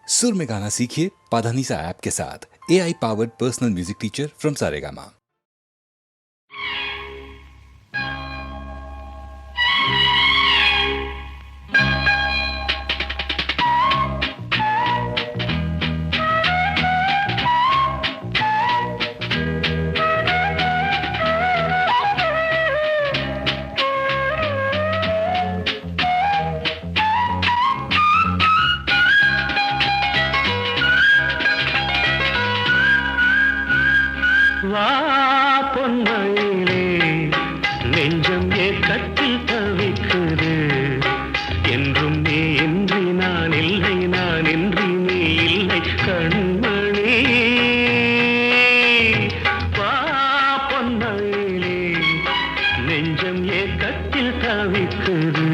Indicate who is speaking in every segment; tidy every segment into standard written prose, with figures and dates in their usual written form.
Speaker 1: सुर में गाना सीखिए पाधानीसा ऐप के साथ। AI powered personal music teacher from Saregama.
Speaker 2: வா பொன்மயிலே நெஞ்சம் ஏக்கத்தில் தவிக்குது என்றும் நீ இன்றி நான் இல்லை நான் இன்றி நீ இல்லை கண்மணி வா பொன்மயிலே நெஞ்சம் ஏக்கத்தில் தவிக்குது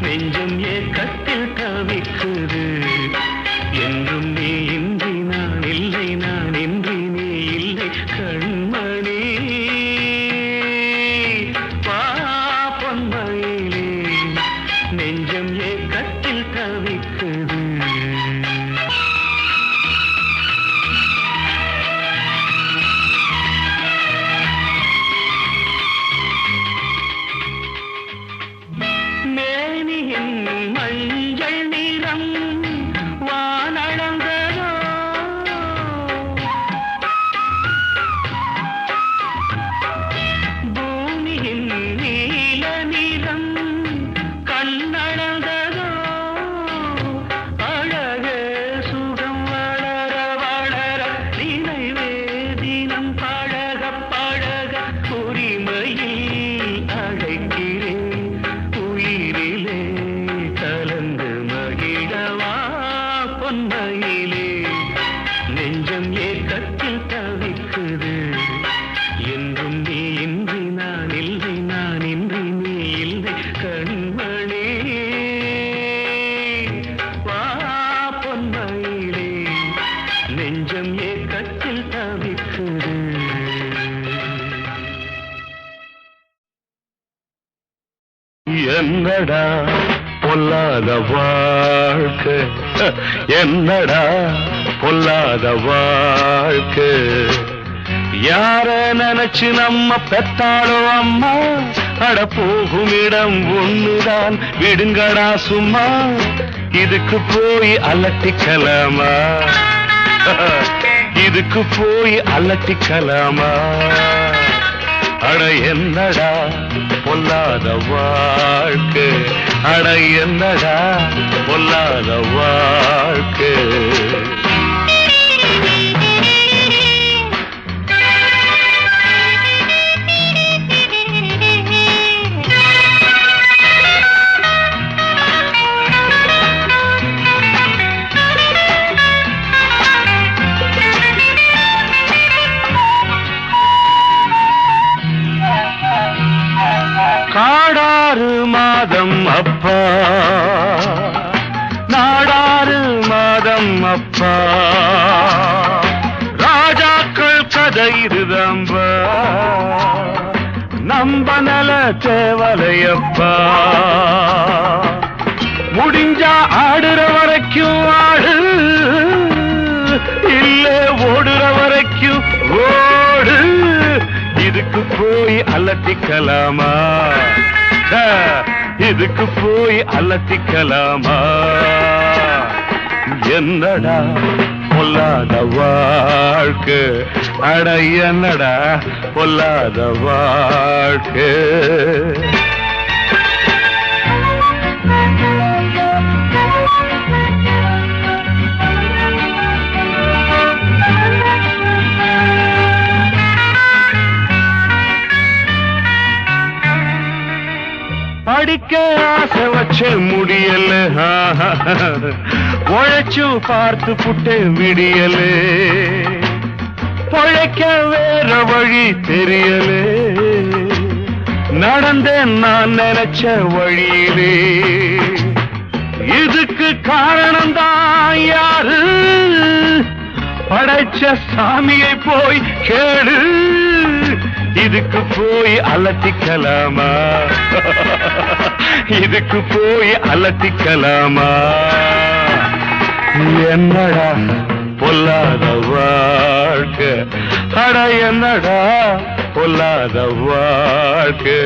Speaker 2: நெஞ்சம் ஏக்கத்தில் தவிக்குது என்றும் நீ இன்றி நான் இல்லை நான் இன்றி நீ இல்லை கண்மணி வா பொன்மயிலே நெஞ்சம் ஏக்கத்தில் தவிக்குது மஞ்சள் நிறம் வானளந்ததோ பூமியின் நீல நிறம் கண்ணளந்ததோ அழகே சுகம் வளர வளர நினைவே தினம் பழக பழக உரிமையில் அழைக்கிறேன் உயிரிலே கலந்து மகிழவா பொன்மயிலே நெஞ்சம் ஏக்கத்தில் தவிக்குது என்றும் நீ இன்றி நான் இல்லை நான் இன்றி நீ இல்லை கண்மணி வா பொன்மயிலே நெஞ்சம் ஏக்கத்தில் தவிக்குது என்னடா பொல்லாத வாழ்க்கை என்னடா பொல்லாத வாழ்க்கை யார நினைச்சு நம்ம பெத்தாளோ அம்மா அட போகும் இடம் ஒண்ணுதான் விடுங்கடா சும்மா இதுக்கு போய் அலட்டிக்கலாமா இதுக்கு போய் அலட்டிக்கலாமா அட என்னடா பொல்லாத வாழ்க்கை அட என்னடா பொல்லாத வாழ்க்கை காடாறு மாதம் அப்பா நாடாறு மாதம் அப்பா ராஜாக்கள் கதை இருதம்பா நம்ப நல தேவலையப்பா முடிஞ்சா ஆடுற வரைக்கும் ஆடு இல்ல ஓடுற வரைக்கும் ஓடு இதுக்கு போய் அலட்டிக்கலாமா இதுக்கு போய் அலட்டிக்கலாமா என்னடா பொல்லாத வாழ்க்கை, அட என்னடா பொல்லாத வாழ்க்கை. படிக்க ஆசை வச்ச முடியல, உழைச்சு பார்த்து புட்டு விடியல, பொழைக்க வேற வழி தெரியல, நடந்தேன் நான் நினைச்ச வழியிலே. இதுக்கு காரணம் தான் யாரு? படைச்ச சாமியை போய் கேளு. இதுக்கு போய் அலட்டிக்கலாமா? இதுக்கு போய் அலட்டிக்கலாமா? என்னடா பொல்லாத வாழ்க்கை, அட என்னடா பொல்லாத வாழ்க்கை.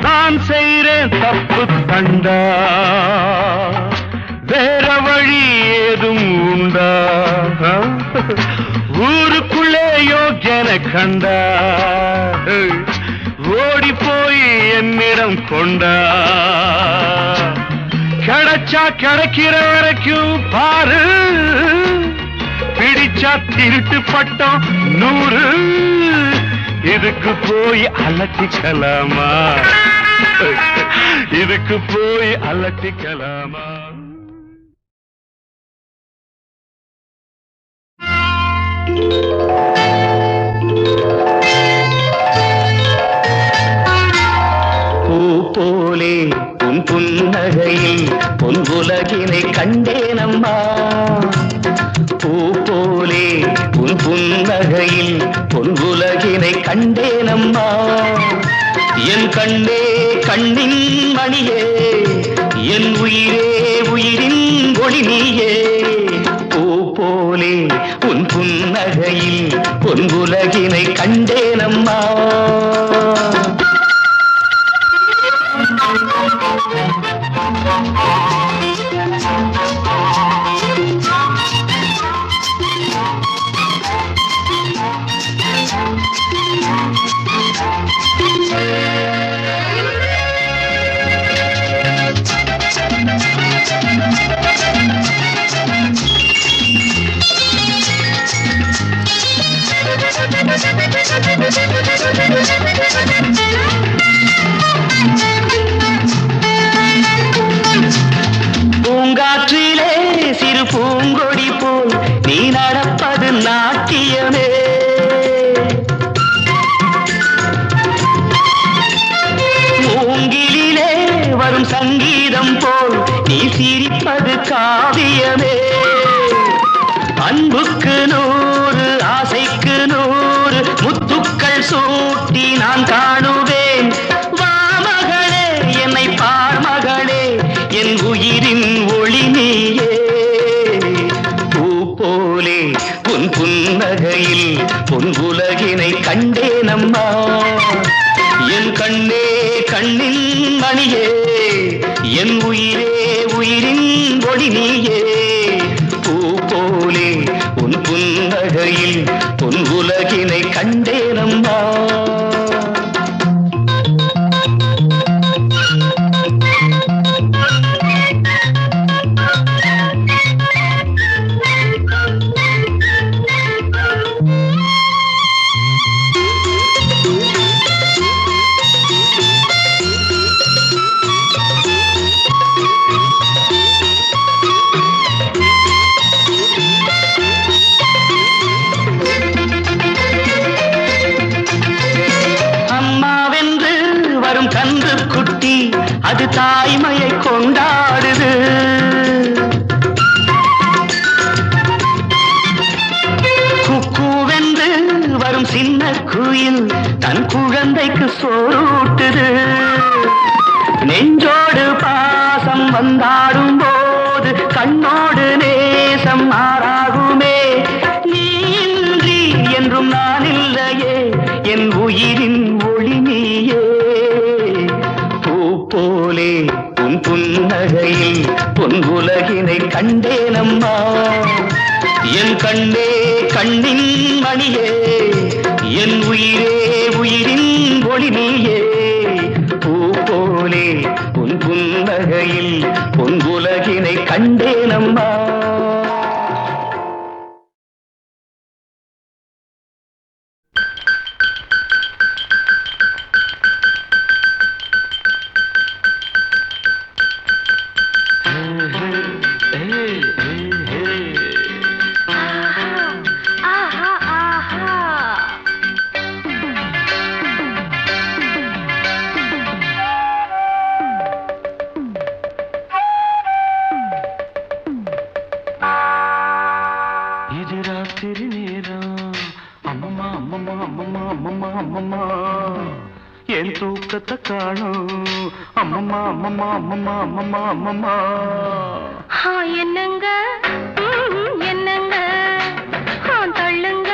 Speaker 2: நான் செய்றேன் தப்பு கண்டா, வேற வழி ஏதும் உண்டா? ஊருக்குள்ளே யோக்கியன கண்டா, ஓடி போய் என்னிடம் கொண்டா. கிடைச்சா கிடைக்கிற வரைக்கும் பாரு, பிடிச்சா திருட்டு பட்டம் 100. இதுக்கு போய் அலட்டிக்கலாமா? இதுக்கு போய் அலட்டிக்கலாமா?
Speaker 3: பூ போலே உன் புன்னகையில் பொன்புலகினை கண்டேனம்மா. பூ போலே உன் புன்னகையில் பொன்புலகினை கண்டேனம்மா. என் கண்ணே கண்ணின் மணியே, என் உயிரே உயிரின் ஒளி நீயே. பூ போலே உன் புன்னகையில் பொன்புலகினை கண்டேனம்மா. பூங்காற்றிலே சிறு பூங்கொடி போல் நீ நடப்பது நாட்டியமே. மூங்கிலே வரும் சங்கீதம் போல் நீ சிரிப்பது காவியமே. அன்புக்கு 100 ஆசைக்கு 100 முத்துக்கள் சூட்டி நான் காணுவேன். வா மகளே என்னை பார் மகளே, என் உயிரின் ஒளி நீயே. பூ போலே உன் புன்னகையில் பொன்புலகினை கண்டேனம்மா. என் கண்ணே கண்ணின் மணியே, என் உயிரே உயிரின் ஒளி நீயே. பூ போலே உன் புன்னகையில் பொன்புலகினை கண்டேனம்மா. கன்று குட்டி அது தாய்மையை கொண்டாடுது. குக்கூவென்று வரும் சின்ன குயில் தன் குழந்தைக்கு சோறூட்டுது. நெஞ்சோடு பாசம் வந்தாடும் போது கண்ணோடு நேசம் மாறாகுமே. நீ இன்றி என்றும் நான் இல்லையே, என் உயிரின் ஒளி நீயே பூ போலே உன் புன்னகையில் பொன் உலகினை கண்டேனம்மா என் கண்ணே கண்ணின் மணியே என் உயிரே உயிரின் ஒளி நீயே பூ போலே உன் புன்னகையில் பொன் உலகினை கண்டேனம்மா.
Speaker 2: என் தூக்கத்தை காணும் அம்மம்மா அம்மம்மா அம்மம்மா அம்மம்மா அம்மம்மா.
Speaker 4: என்னங்க என்னங்க தள்ளுங்க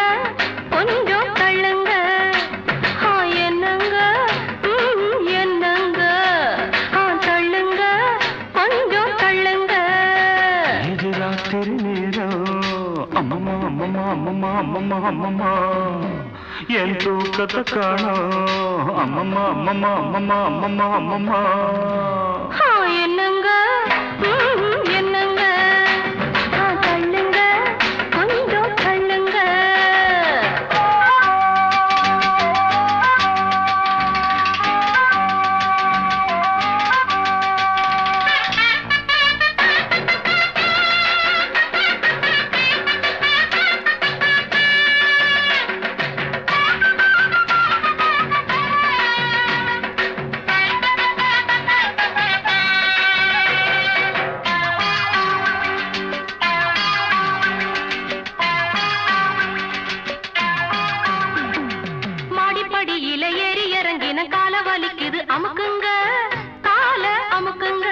Speaker 4: கொஞ்சம் தள்ளுங்க என்னங்க என்னங்க தள்ளுங்க கொஞ்சம் தள்ளுங்க.
Speaker 2: இது ராத்திரி நேரம் அம்மம்மா அம்மம்மா அம்மம்மா அம்மம்மா அம்மம்மா என் தூக்கத்தை காணும் அம்மம்மா அம்மம்மா அம்மம்மா அம்மம்மா அம்மம்மா.
Speaker 4: என்னங்க என்னங்க தள்ளுங்க கொஞ்சம் தள்ளுங்க. கால வலிக்குது அமுக்குங்க கால அமுக்குங்க.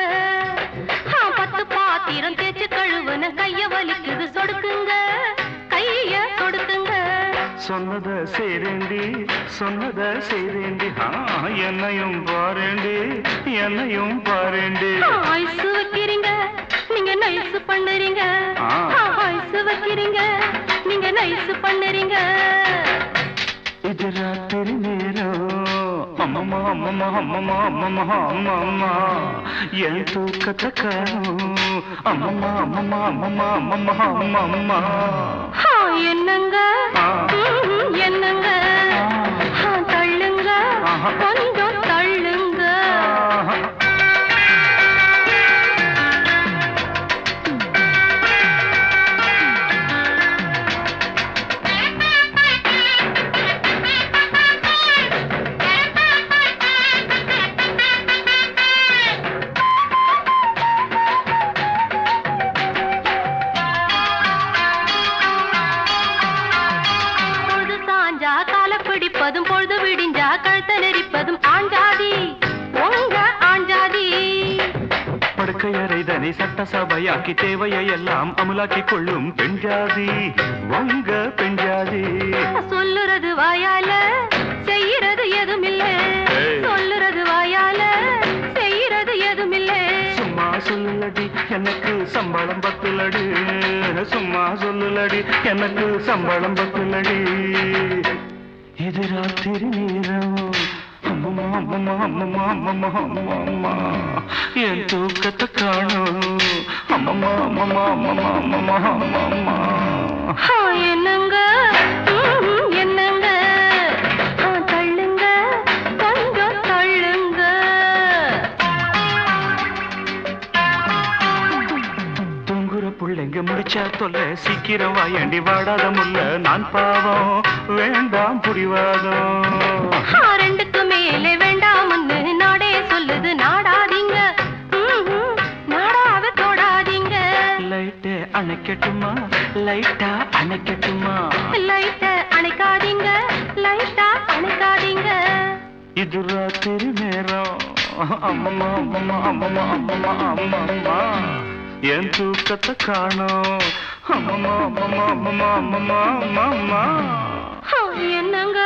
Speaker 4: 10 பாத்திரம் தேய்ச்சு கழுவுன கைய வலிக்குது சொடுக்குங்க கைய சொடுக்குங்க.
Speaker 2: சொன்னத செய்றேண்டி சொன்னத செய்றேண்டி என்னையும் பாரேண்டி என்னையும் பாரேண்டி.
Speaker 4: ஐசு வைக்கிறீங்க நீங்க நைசு பண்ணுறீங்க ஐசு வைக்கிறீங்க நீங்க நைசு பண்ணுறீங்க.
Speaker 2: இது ராத்திரி நேரம் அம்மம்மா அம்மம்மா அம்மம்மா அம்மம்மா அம்மம்மா என் தூக்கத்தை காணும் அம்மம்மா அம்மம்மா அம்மம்மா அம்மம்மா அம்மம்மா.
Speaker 4: என்னங்க என்னங்க தள்ளுங்க கொஞ்சம் தள்ளுங்க. பிடிப்பதும் பொழுது விடிஞ்சா கழுத்த நெரிப்பதும் ஆஞ்சாதி உங்க ஆஞ்சாதி.
Speaker 2: படுக்கையறைதனை சட்டசபையாக்கி தேவையை எல்லாம் அமலாக்கி கொள்ளும் பெண்ஜாதி உங்க பெண்ஜாதி.
Speaker 4: சொல்லுறது வாயால செய்யறது எதுவும் இல்லை சொல்லுறது வாயால செய்யறது எதுவும் இல்லை.
Speaker 2: சும்மா சொல்லுலடி எனக்கு சம்பளம் பத்துலடி சும்மா சொல்லுலடி எனக்கு சம்பளம் பத்துலடி. இது ராத்திரி நேரம் அம்மம்மா அம்மம்மா அம்மம்மா அம்மம்மா அம்மம்மா என் தூக்கத்தை காணும் அம்மம்மா அம்மம்மா அம்மம்மா அம்மம்மா அம்மம்மா.
Speaker 4: என்னங்க என்னங்க தள்ளுங்க கொஞ்சம் தள்ளுங்க.
Speaker 2: தூங்குற புள்ளைங்க முடிச்சா தொல்ல சீக்கிரம் வாயண்டி வாடாத முல்ல நான் பாவம் வேண்டாம் புடிவாதம்.
Speaker 4: ரெண்டுக்கு மேலே வேண்டாம்னு நாடே சொல்லுது நாடாதீங்க நாடாவ தொடாதீங்க.
Speaker 2: லைட்டை அணைக்கட்டுமா லைட்டா அணைக்கட்டுமா
Speaker 4: லைட்டை அணைக்காதீங்க லைட்டா அணைக்காதீங்க.
Speaker 2: இது ராத்திரி நேரம் அம்மம்மா அம்மம்மா அம்மம்மா அம்மம்மா அம்மம்மா என் தூக்கத்தை காணும் அம்மம்மா அம்மம்மா அம்மம்மா அம்மம்மா அம்மம்மா.
Speaker 4: என்னங்க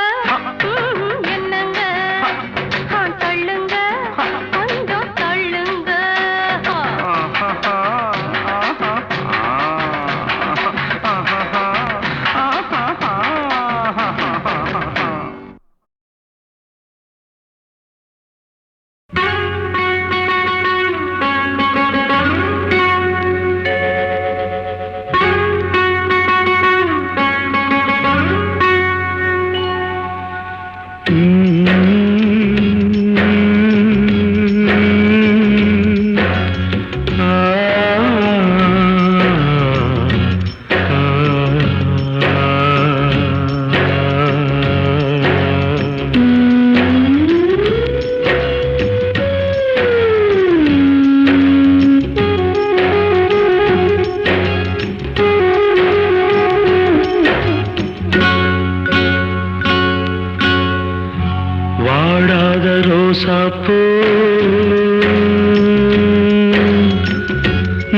Speaker 3: வாடாத ரோசாப்பூ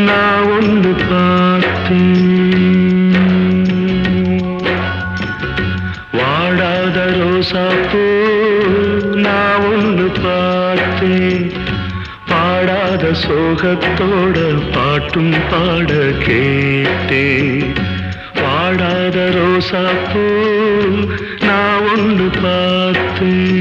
Speaker 3: நான் ஒன்று பார்த்தேன். வாடாத ரோசாப்பூ நான் ஒன்று பார்த்தேன். பாடாத சோகத்தோட பாட்டும் பாட கேட்டேன். வாடாத ரோசாப்பூ நான் ஒன்று பார்த்தேன்.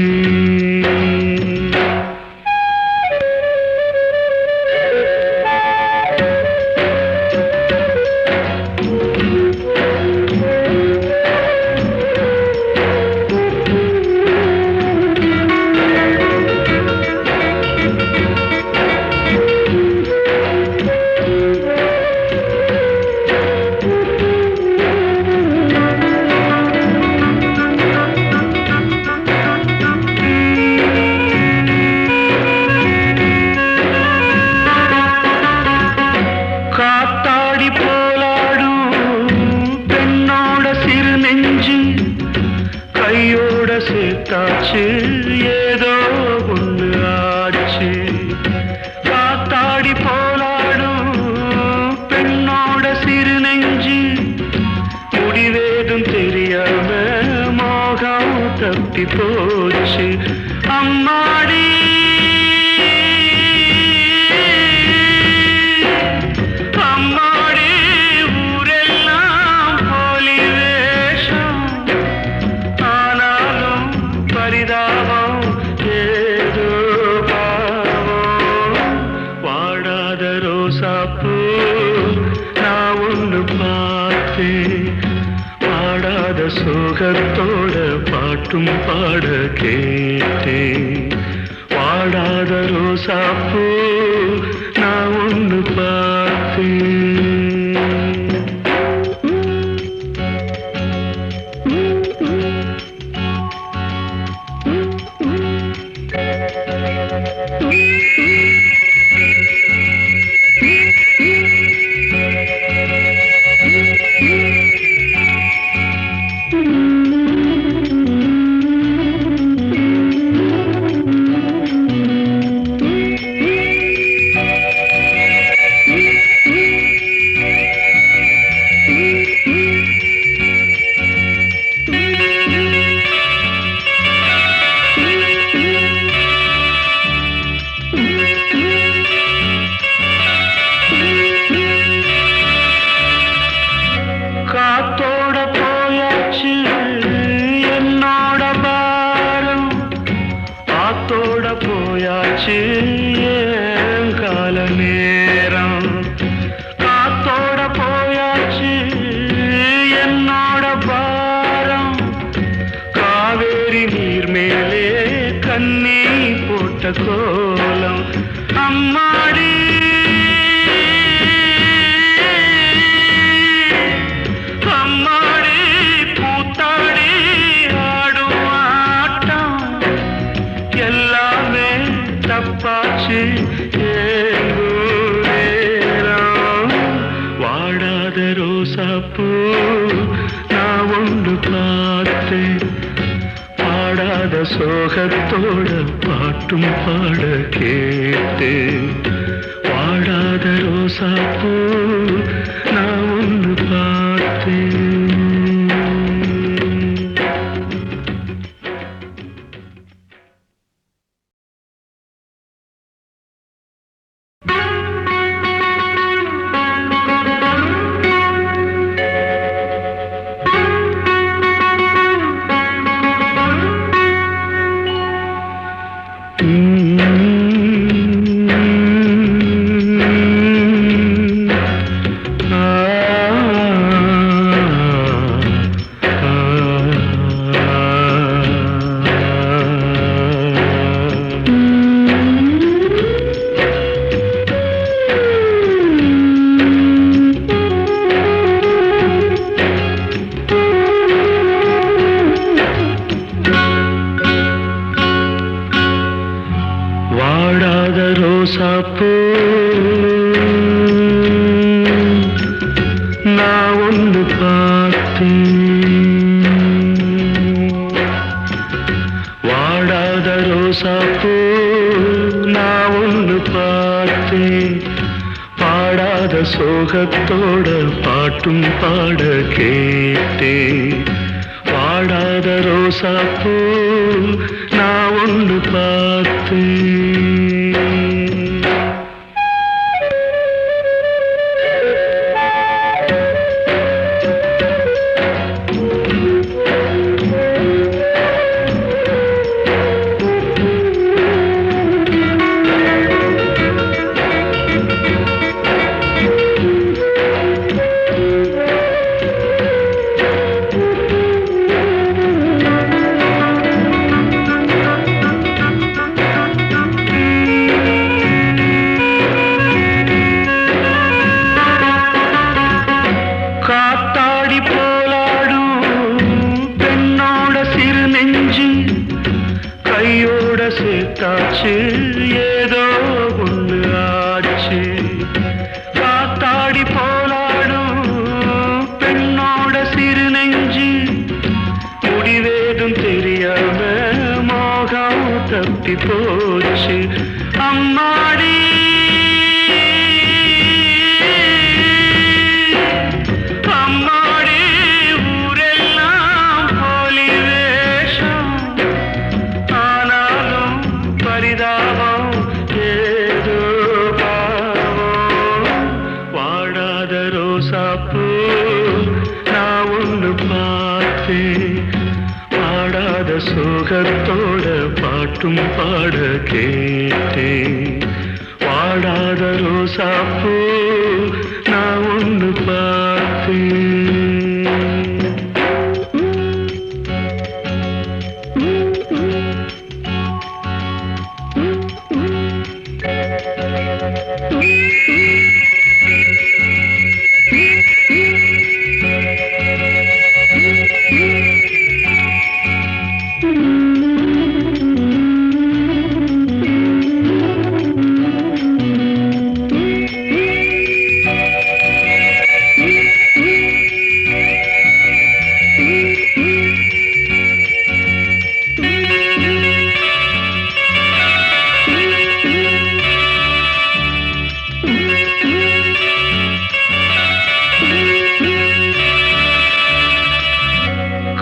Speaker 3: சேர்த்தாச்சு ஏதோ ஒன்று ஆச்சு. காத்தாடி போலாடும் பெண்ணோட சிறு நெஞ்சு முடிவேதும் தெரியாம மோகம் தப்பி போச்சு. அம்மாடி நான் ஒன்று பார்த்தேன். பாடாத சோகத்தோட பாட்டும் பாட கேட்டேன். வாடாத ரோசாப்பூ நான் ஒன்று பார்த்தேன். காத்தோட போயாச்சு என்னோட பாரம், ஆத்தோட போயாச்சு என் கால நேரம். காத்தோட போயாச்சு என்னோட பாரம், காவேரி நீர் மேலே கண்ணி போட்ட கோலம். அம்மாடி தப்பாச்சு வாடாத ரோசாப்பூ நான் ஒன்று பார்த்தேன். பாடாத சோகத்தோட பாட்டும் பாட கேட்டேன். வாடாத ரோசாப்பூ நான் ஒன்று பார்த்தேன். ரோசாப்பூ நான் ஒன்று பார்த்தேன். வாடாத ரோசாப்பூ நான் ஒன்று பார்த்தேன். பாடாத சோகத்தோட பாட்டும் பாட கேட்டேன். வாடாத ரோசாப்பூ நான் ஒன்று பார்த்தேன். சேர்த்தாச்சு ஏதோ ஒன்று ஆச்சு. காத்தாடி போலாடும் பெண்ணோட சிறு நெஞ்சு முடிவேதும் தெரியாம மோகம் தப்பி போச்சு. அம்மாடி ரோசாப்பூ நான் ஒன்று பார்த்தேன். பாடாத சோகத்தோட பாட்டும் பாட கேட்டேன். வாடாத ரோசாப்பூ நான் ஒன்று பார்த்தேன்.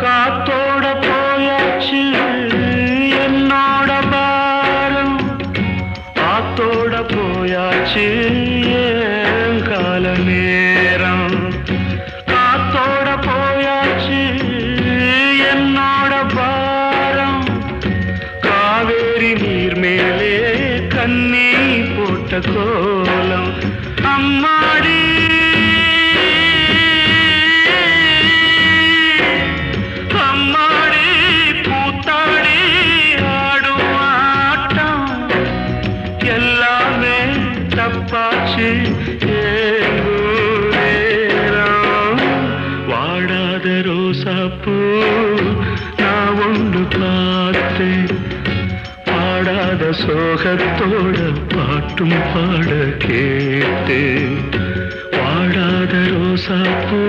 Speaker 3: காத்தோட போயாச்சு என்னோட பாரம். காத்தோட போயாச்சு என் கால நேரம். காத்தோட போயாச்சு என்னோட பாரம். காவேரி நீர் மேலே கண்ணி போட்ட கோலம். அம்மாடி தப்பாச்சு வாடாத ரோசாப்பூ நான் ஒன்று பார்த்தேன். பாடாத சோகத்தோட பாட்டும் பாட கேட்டேன். வாடாத ரோசாப்பூ